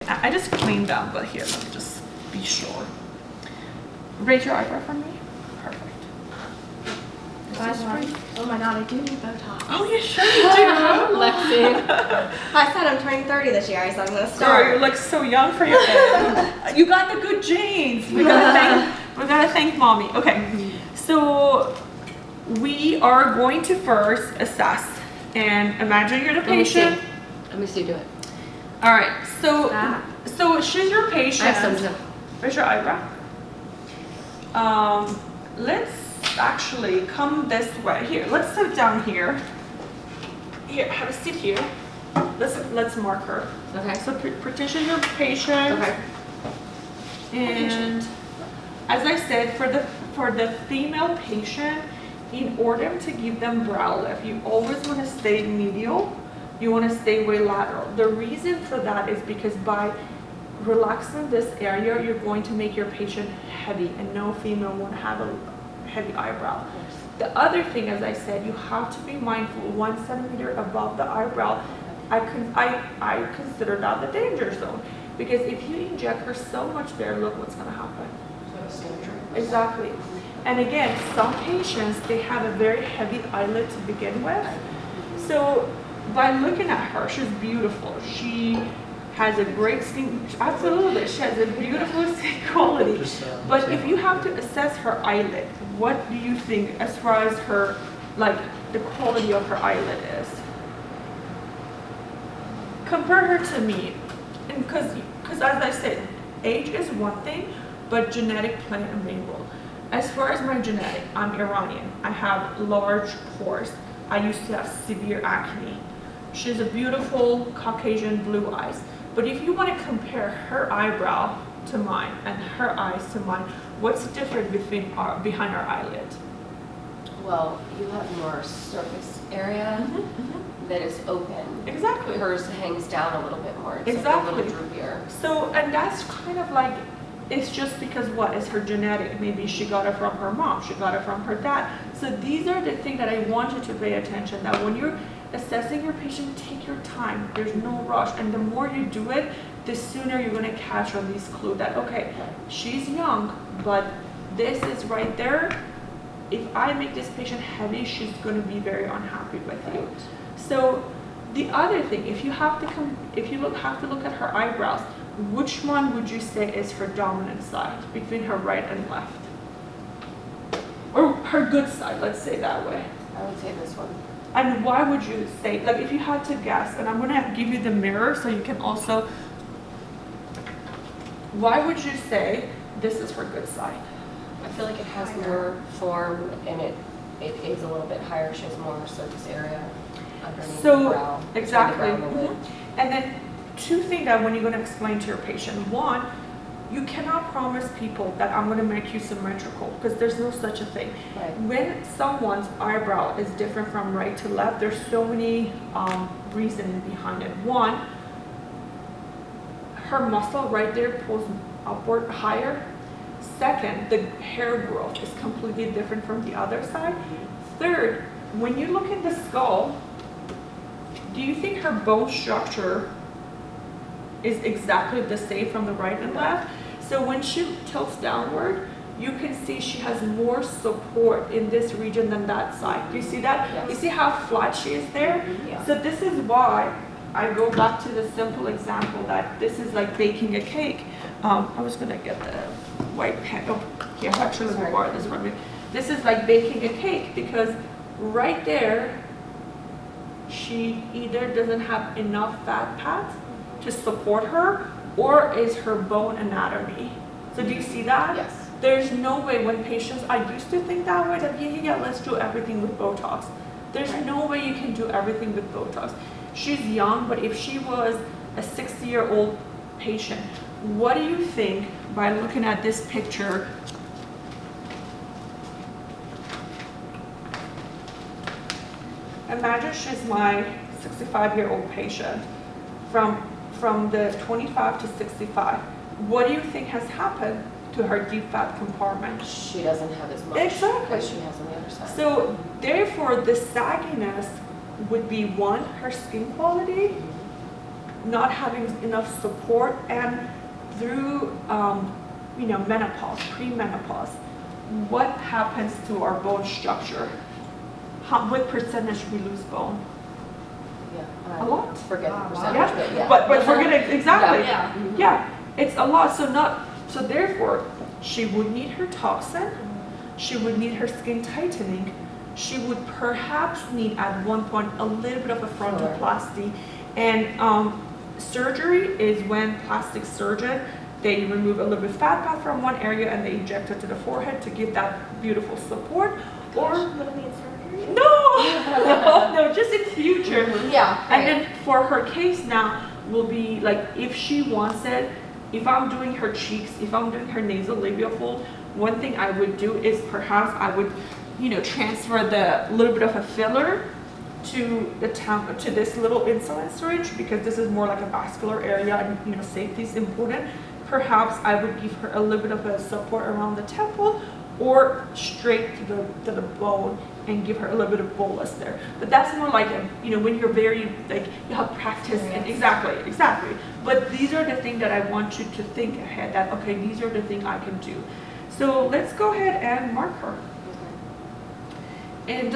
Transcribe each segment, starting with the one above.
I just cleaned them, but here, let me just be sure. Raise your eyebrow for me. Perfect. Oh my god, I do need Botox. Oh, you sure you do. Lexi. I said I'm turning 30 this year, so I'm gonna start. Girl, you look so young for your age. You got the good genes. We gotta thank mommy. Okay, so we are going to first assess and imagine you're the patient. Let me see, do it. All right, so she's your patient. I have some too. Where's your eyebrow? Let's actually come this way. Here, let's sit down here. Here, have a seat here. Let's mark her. Okay. So pretend she's your patient. Okay. And as I said, for the female patient, in order to give them brow lift, you always want to stay medial. You want to stay way lateral. The reason for that is because by relaxing this area, you're going to make your patient heavy, and no female want to have a heavy eyebrow. The other thing, as I said, you have to be mindful 1 centimeter above the eyebrow. I consider that the danger zone, because if you inject her so much there, look what's going to happen. Exactly. And again, some patients, they have a very heavy eyelid to begin with. So by looking at her, she's beautiful. She has a great skin, absolutely, she has a beautiful skin quality. But if you have to assess her eyelid, what do you think as far as her, like the quality of her eyelid is? Compare her to me, and because as I said, age is one thing, but genetic play a main role. As far as my genetic, I'm Iranian. I have large pores. I used to have severe acne. She's a beautiful Caucasian blue eyes. But if you want to compare her eyebrow to mine and her eyes to mine, what's different behind our eyelid? Well, you have more surface area that is open. Exactly. Hers hangs down a little bit more. It's exactly. Like a little droopier. So, and that's kind of like, it's just because what is her genetic? Maybe she got it from her mom, she got it from her dad. So these are the things that I want you to pay attention, that when you're assessing your patient, take your time. There's no rush. And the more you do it, the sooner you're going to catch on these clues that, okay, she's young, but this is right there. If I make this patient heavy, she's going to be very unhappy with you. So the other thing, if you have to have to look at her eyebrows, which one would you say is her dominant side between her right and left? Or her good side, let's say that way. I would say this one. And why would you say, like if you had to guess, and I'm gonna give you the mirror so you can also, why would you say this is her good side? I feel like it has more form, and it is a little bit higher. She has more surface area underneath the brow. Exactly. And then two things that when you're going to explain to your patient. One, you cannot promise people that I'm going to make you symmetrical, because there's no such a thing. Right. When someone's eyebrow is different from right to left, there's so many reasons behind it. One, her muscle right there pulls upward higher. Second, the hair growth is completely different from the other side. Third, when you look at the skull, do you think her bone structure is exactly the same from the right and left? So when she tilts downward, you can see she has more support in this region than that side. Do you see that? Yes. You see how flat she is there? Yeah. So this is why I go back to the simple example that this is like baking a cake. I was gonna get the white pen. Oh, here, actually, let me borrow this from you. This is like baking a cake, because right there, she either doesn't have enough fat pad to support her, or is her bone anatomy. So do you see that? Yes. There's no way when patients, I used to think that way, that yeah, let's do everything with Botox. There's no way you can do everything with Botox. She's young, but if she was a 60-year-old patient, what do you think by looking at this picture? Imagine she's my 65-year-old patient from the 25 to 65. What do you think has happened to her deep fat compartment? She doesn't have as much Exactly. as she has on the other side. So therefore, the sagginess would be one, her skin quality, not having enough support, and through menopause, premenopause, what happens to our bone structure? What percentage we lose bone? Yeah. A lot. Forget the Wow. percentage, but yeah. But we're gonna exactly. Yeah. Yeah, it's a lot. So therefore, she would need her toxin. She would need her skin tightening. She would perhaps need at one point a little bit of a frontaloplasty, and surgery is when plastic surgeon, they remove a little bit fat pad from one area and they inject it to the forehead to give that beautiful support. Or Little need surgery? no, just in future. Yeah. And then for her case now will be like, if she wants it, if I'm doing her cheeks, if I'm doing her nasal labial fold, one thing I would do is perhaps I would, transfer the little bit of a filler to to this little insulin syringe, because this is more like a vascular area, and safety is important. Perhaps I would give her a little bit of a support around the temple, or straight to the bone, and give her a little bit of bolus there. But that's more like when you're very you have practice, and exactly. But these are the things that I want you to think ahead, that okay, these are the things I can do. So let's go ahead and mark her. And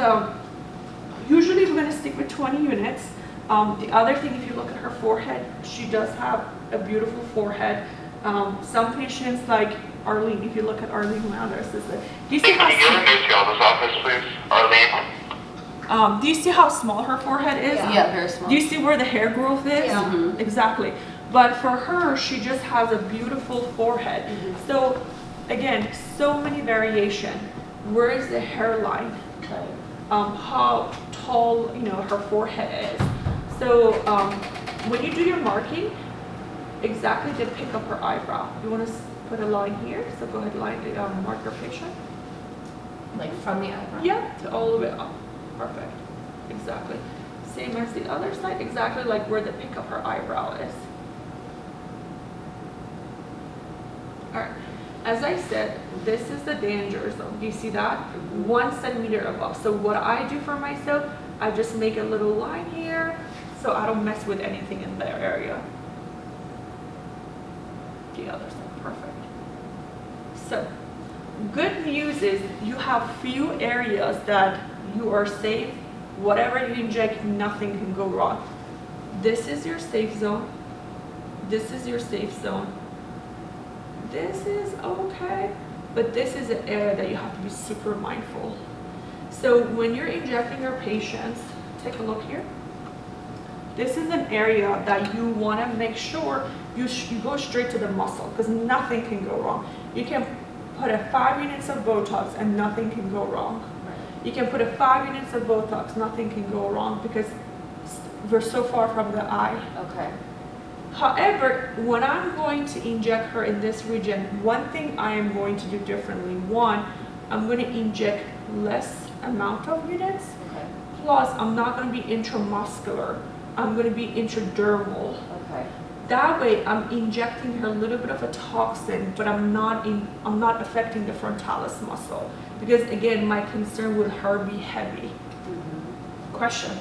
usually we're going to stick with 20 units. The other thing, if you look at her forehead, she does have a beautiful forehead. Some patients like Arlene, if you look at Arlene around our assistant, do you see how office, please? Arlene? do you see how small her forehead is? Yeah, very small. Do you see where the hair growth is? Yeah. Mhm. Exactly. But for her, she just has a beautiful forehead. Mhm. So again, so many variation. Where is the hairline? Right. How tall her forehead is. So when you do your marking, exactly to pick up her eyebrow. You want to put a line here, so go ahead, mark your patient. Like from the eyebrow? Yeah, all the way up. Perfect. Exactly. Same as the other side, exactly like where the pick up her eyebrow is. All right. As I said, this is the danger zone. Do you see that? 1 centimeter above. So what I do for myself, I just make a little line here so I don't mess with anything in that area. The other side, perfect. So, good news is you have few areas that you are safe. Whatever you inject, nothing can go wrong. This is your safe zone. This is your safe zone. This is okay, but this is an area that you have to be super mindful. So when you're injecting your patients, take a look here. This is an area that you want to make sure you go straight to the muscle, because nothing can go wrong. You can put a 5 units of Botox and nothing can go wrong. You can put a 5 units of Botox, nothing can go wrong, because we're so far from the eye. Okay. However, when I'm going to inject her in this region, one thing I am going to do differently. One, I'm going to inject less amount of units. Okay. Plus, I'm not going to be intramuscular. I'm going to be intradermal. Okay. That way, I'm injecting her a little bit of a toxin, but I'm not affecting the frontalis muscle, because again, my concern with her be heavy. Mm-hmm. Question?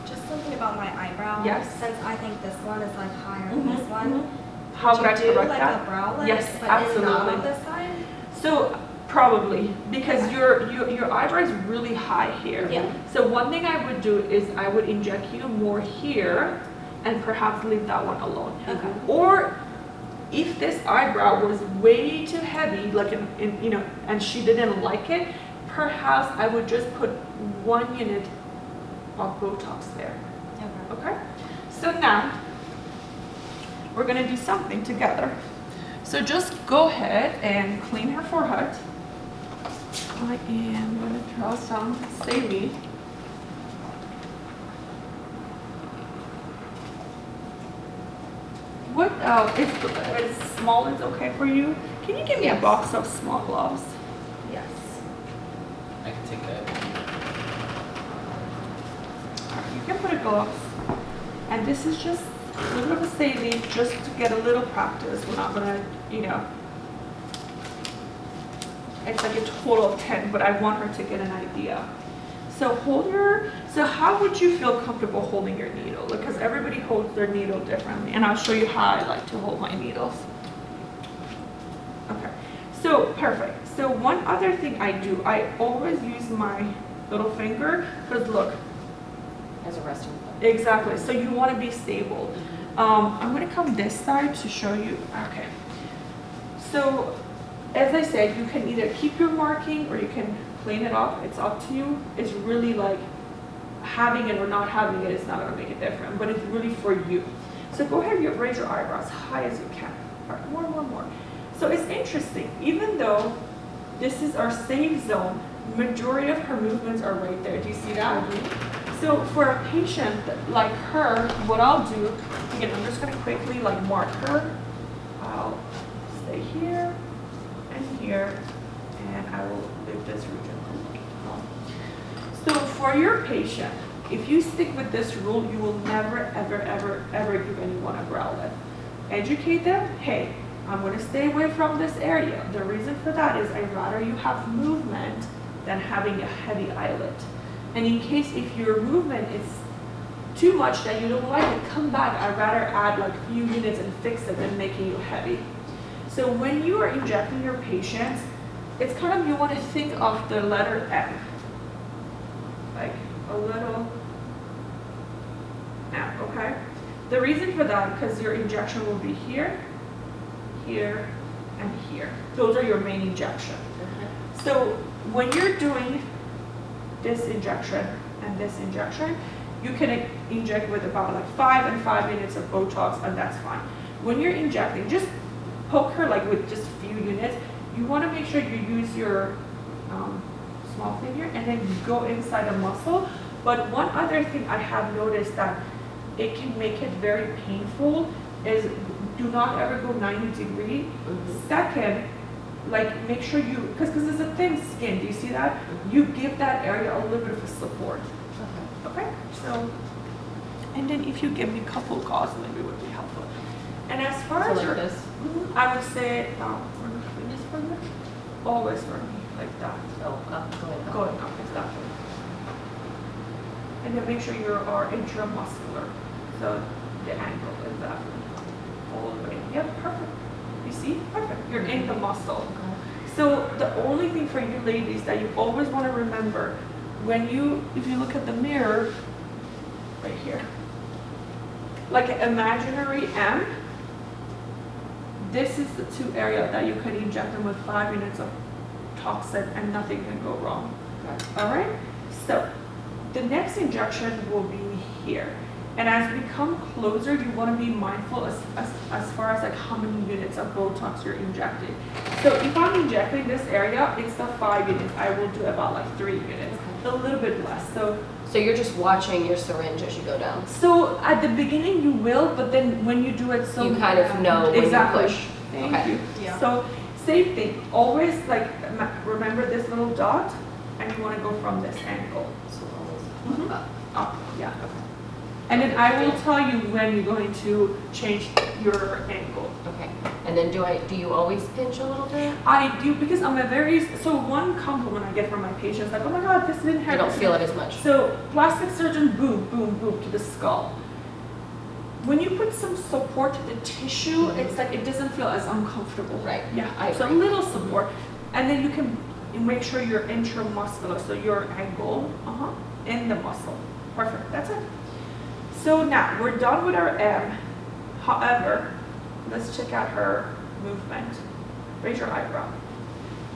Just something about my eyebrow. Yes. Since I think this one is like higher than Mhm, this one. How would I you do correct like that? a brow lift, Yes, but it's not absolutely. on this side? So probably, because your eyebrow is really high here. Yeah. So one thing I would do is I would inject you more here and perhaps leave that one alone. Okay. Or if this eyebrow was way too heavy, like and she didn't like it, perhaps I would just put 1 unit of Botox there. Okay. Okay? So now we're gonna do something together. So just go ahead and clean her forehead. I am gonna draw some saline. What is small is okay for you? Can you give me a Yes. box of small gloves? Yes. I can take that. You can put a gloves. And this is just a little bit of a saline just to get a little practice. We're not gonna, it's like a total of 10, but I want her to get an idea. So so how would you feel comfortable holding your needle? Because everybody holds their needle differently, and I'll show you how I like to hold my needles. Okay, so perfect. So one other thing I do, I always use my little finger, because look, As a resting place. exactly, so you want to be stable. I'm going to come this side to show you. Okay, so as I said, you can either keep your marking or you can clean it up. It's up to you. It's really like having it or not having it is not going to make a difference, but it's really for you. So go ahead and raise your eyebrows high as you can. All right, more. So it's interesting, even though this is our safe zone, majority of her movements are right there. Do you see that? So for a patient like her, what I'll do, again, I'm just going to quickly like mark her. I'll stay here and here, and I will leave this region. So for your patient, if you stick with this rule, you will never, ever give anyone a brow lift. Educate them, hey, I'm going to stay away from this area. The reason for that is I'd rather you have movement than having a heavy eyelid. And in case if your movement is too much that you don't like it, come back. I'd rather add like a few units and fix it than making you heavy. So when you are injecting your patients, it's kind of, you want to think of the letter M. Like a little M, okay? The reason for that, because your injection will be here, here, and here. Those are your main injection. So when you're doing this injection and this injection, you can inject with about like 5 and 5 minutes of Botox, and that's fine. When you're injecting, just poke her like with just a few units. You want to make sure you use your small finger and then go inside the muscle. But one other thing I have noticed that it can make it very painful is do not ever go 90 degree. Second, like make sure you, because it's a thin skin, do you see that? You give that area a little bit of a support. Okay, so, and then if you give me a couple of gauze, maybe it would be helpful. And as far So as like your, this? I would say, this for me, always for me, like that. Oh, up, Going up, exactly. And then make sure you are intramuscular, so the angle is that all the way. Yep, perfect. You see, perfect. You're in the muscle. So the only thing for you ladies that you always want to remember when you, if you look at the mirror, right here, like an imaginary M, this is the 2 areas that you can inject them with 5 minutes of toxin and nothing can go wrong. All right, so the next injection will be here. And as we come closer, you want to be mindful as far as like how many units of Botox you're injecting. So if I'm injecting this area, instead of 5 units, I will do about like 3 units, a little bit less. So you're just watching your syringe as you go down. So at the beginning you will, but then when you do it so You kind of know when exactly. you push. Thank Okay. you. Yeah. So same thing, always like remember this little dot, and you want to go from this angle. So always Mhm. up. Up, yeah. And then I will tell you when you're going to change your angle. Okay. And then do you always pinch a little bit? I do, because I'm so one compliment I get from my patients, like, oh my God, this didn't hurt. I don't feel it as much. So plastic surgeon, boom, boom, boom to the skull. When you put some support to the tissue, it's like it doesn't feel as uncomfortable. Right. Yeah, I so a agree. little support. And then you can make sure you're intramuscular, so your angle in the muscle. Perfect, that's it. So now we're done with our M. However, let's check out her movement. Raise your eyebrow.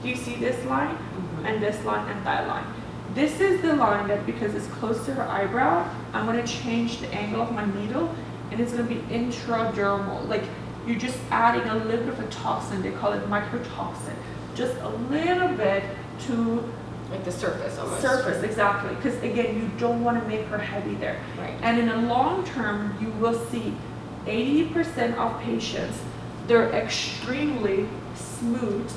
Do you see this line and this line and that line? This is the line that, because it's close to her eyebrow, I'm going to change the angle of my needle, and it's going to be intradermal. Like you're just adding a little bit of a toxin. They call it microtoxin. Just a little bit to Like the surface almost. surface, exactly. Because again, you don't want to make her heavy there. Right. And in the long term, you will see 80% of patients, they're extremely smooth,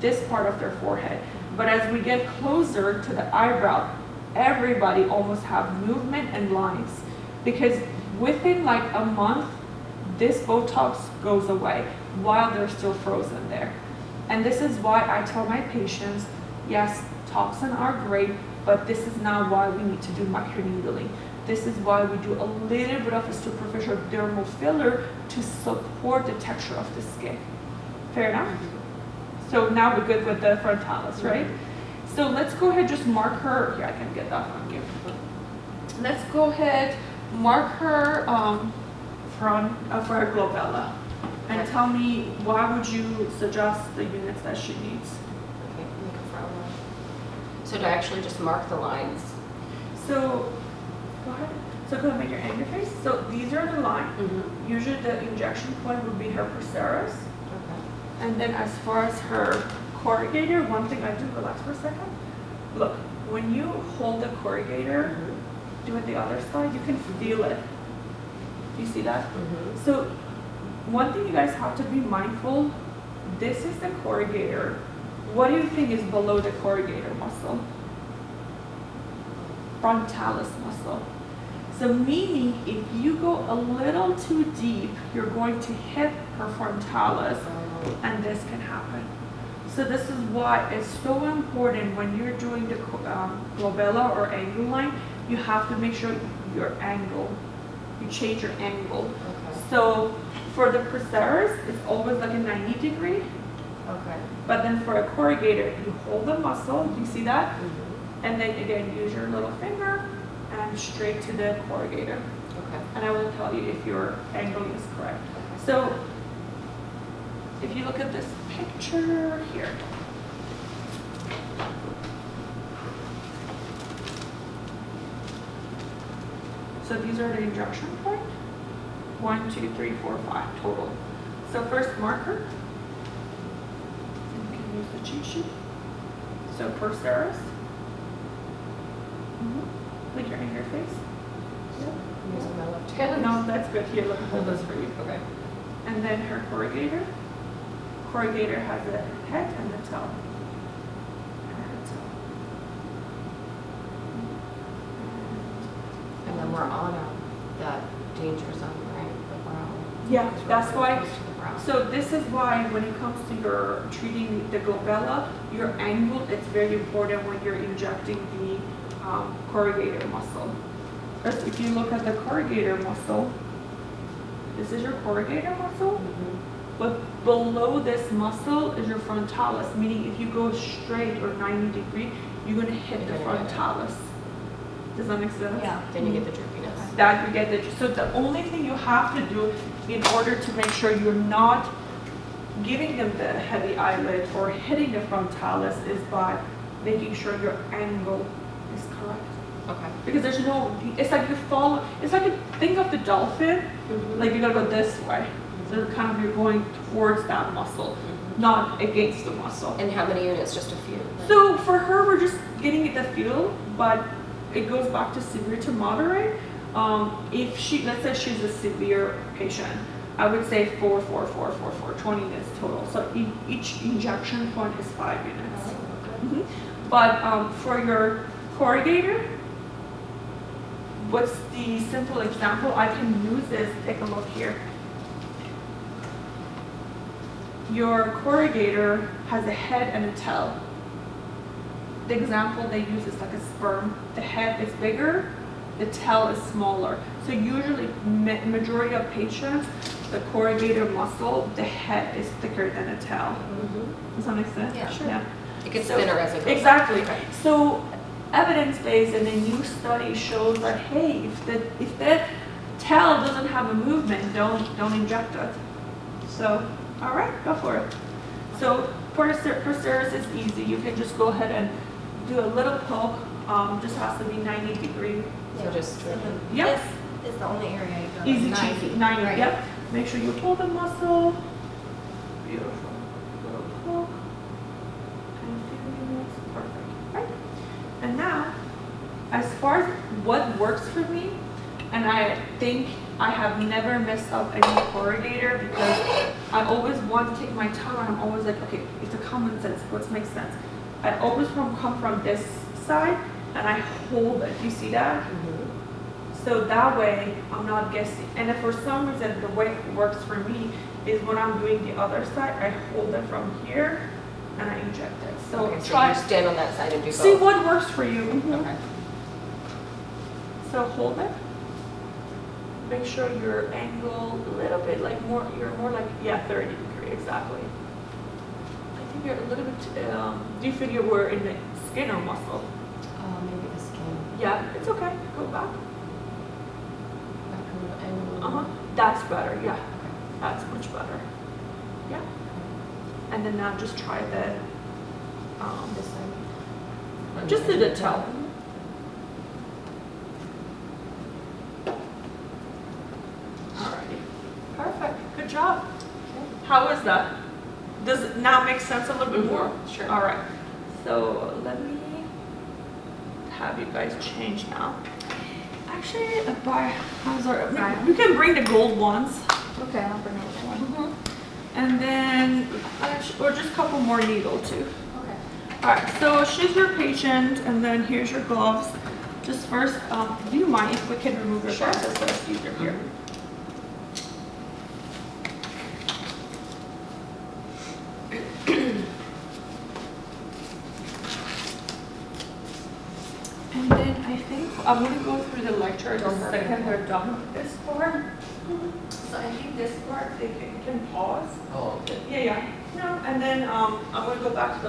this part of their forehead. But as we get closer to the eyebrow, everybody almost have movement and lines. Because within like a month, this Botox goes away while they're still frozen there. And this is why I tell my patients, yes, toxins are great, but this is not why we need to do microneedling. This is why we do a little bit of a superficial dermal filler to support the texture of the skin. Fair enough? So now we're good with the frontalis, right? So let's go ahead, just mark her, here I can get that on you. Let's go ahead, mark her for her glabella. And tell me, why would you suggest the units that she needs? Okay, make a front line. So to actually just mark the lines. So, go ahead. So go ahead and make your anchor face. So these are the lines. Mm-hmm. Usually the injection point would be her procerus. Okay. And then as far as her corrugator, one thing I do, relax for a second. Look, when you hold the corrugator, do it the other side, you can feel it. Do you see that? Mm-hmm. So one thing you guys have to be mindful, this is the corrugator. What do you think is below the corrugator muscle? Frontalis muscle. So meaning if you go a little too deep, you're going to hit her frontalis and this can happen. So this is why it's so important when you're doing the glabella or angle line, you have to make sure your angle, you change your angle. Okay. So for the procerus, it's always like a 90 degree. Okay. But then for a corrugator, you hold the muscle, you see that? Mm-hmm. And then again, use your little finger and straight to the corrugator. Okay. And I will tell you if your angle is correct. So if you look at this picture here. So these are the injection point. 1, 2, 3, 4, 5 total. So first marker. You can use the cheat sheet. So procerus. Like your anchor face. I'm using my left hand. No, that's good. Here, let me hold this for you. Okay. And then her corrugator. Corrugator has a head and a tail. And then we're on that danger zone, right? The brown. Yeah, Because we're that's really why. close to the brown. So this is why when it comes to your treating the glabella, your angle, it's very important when you're injecting the corrugator muscle. First, if you look at the corrugator muscle, this is your corrugator muscle. Mhm. But below this muscle is your frontalis, meaning if you go straight or 90 degree, you're going to hit the You're gonna hit it. frontalis. Does that make sense? Yeah. Then you get the droopiness. That you get the, so the only thing you have to do in order to make sure you're not giving them the heavy eyelid or hitting the frontalis is by making sure your angle is correct. Okay. Because there's no, it's like you follow, it's like you think of the dolphin, Mhm. like you gotta go this way. So kind of you're going towards that muscle, not against the muscle. And how many units? Just a few? So for her, we're just getting the feel, but it goes back to severe to moderate. If she, let's say she's a severe patient, I would say 4, 4, 4, 4, 4, 20 units total. So each injection point is 5 units. Mhm. But for your corrugator, what's the simple example? I can use this, take a look here. Your corrugator has a head and a tail. The example they use is like a sperm. The head is bigger, the tail is smaller. So usually, majority of patients, the corrugator muscle, the head is thicker than the tail. Mhm. Does that make sense? Yeah, sure. Yeah. It gets So- thinner as it goes. Exactly. Okay. So evidence-based and a new study shows that, hey, if the tail doesn't have a movement, don't inject it. So, all right, go for it. So procerus is easy. You can just go ahead and do a little poke. Just has to be 90 degree. So just. Yep. This is the only area I go. Easy 90. cheesy. 90. Right. Yep. Make sure you pull the muscle. Beautiful. Little poke. And a few minutes. Perfect. Right. And now, as far as what works for me, and I think I have never messed up any corrugator because I always want to take my time and I'm always like, okay, it's a common sense. What makes sense? I always come from this side and I hold it. Do you see that? Mhm. So that way I'm not guessing. And if for some reason the way it works for me is when I'm doing the other side, I hold it from here and I inject it. So Okay, so try, you stand on that side and do both. see what works for you. Okay. So hold it. Make sure your angle a little bit like more, you're more like, yeah, 30 degree, exactly. I think you're a little bit, do you feel you were in the skin or muscle? Maybe the skin. Yeah, it's okay, go back. Back a little angle. Uh-huh, that's better, yeah, that's much better. Yeah. And then now just try the, This side. just do the toe. Alrighty, perfect, good job. How is that? Does it now make sense a little bit more? Sure. All right, so let me have you guys change now. Actually, we can bring the gold ones. Okay, I'll bring out one. And then, or just a couple more needle too. Okay. All right, so she's your patient, and then here's your gloves. Just first, do you mind if we can remove your glasses so it's easier here? And then I think I'm gonna go through the lecture the second we're done with this part. So I think this part they can pause. Oh, okay. Yeah, yeah. No, and then I'm gonna go back to the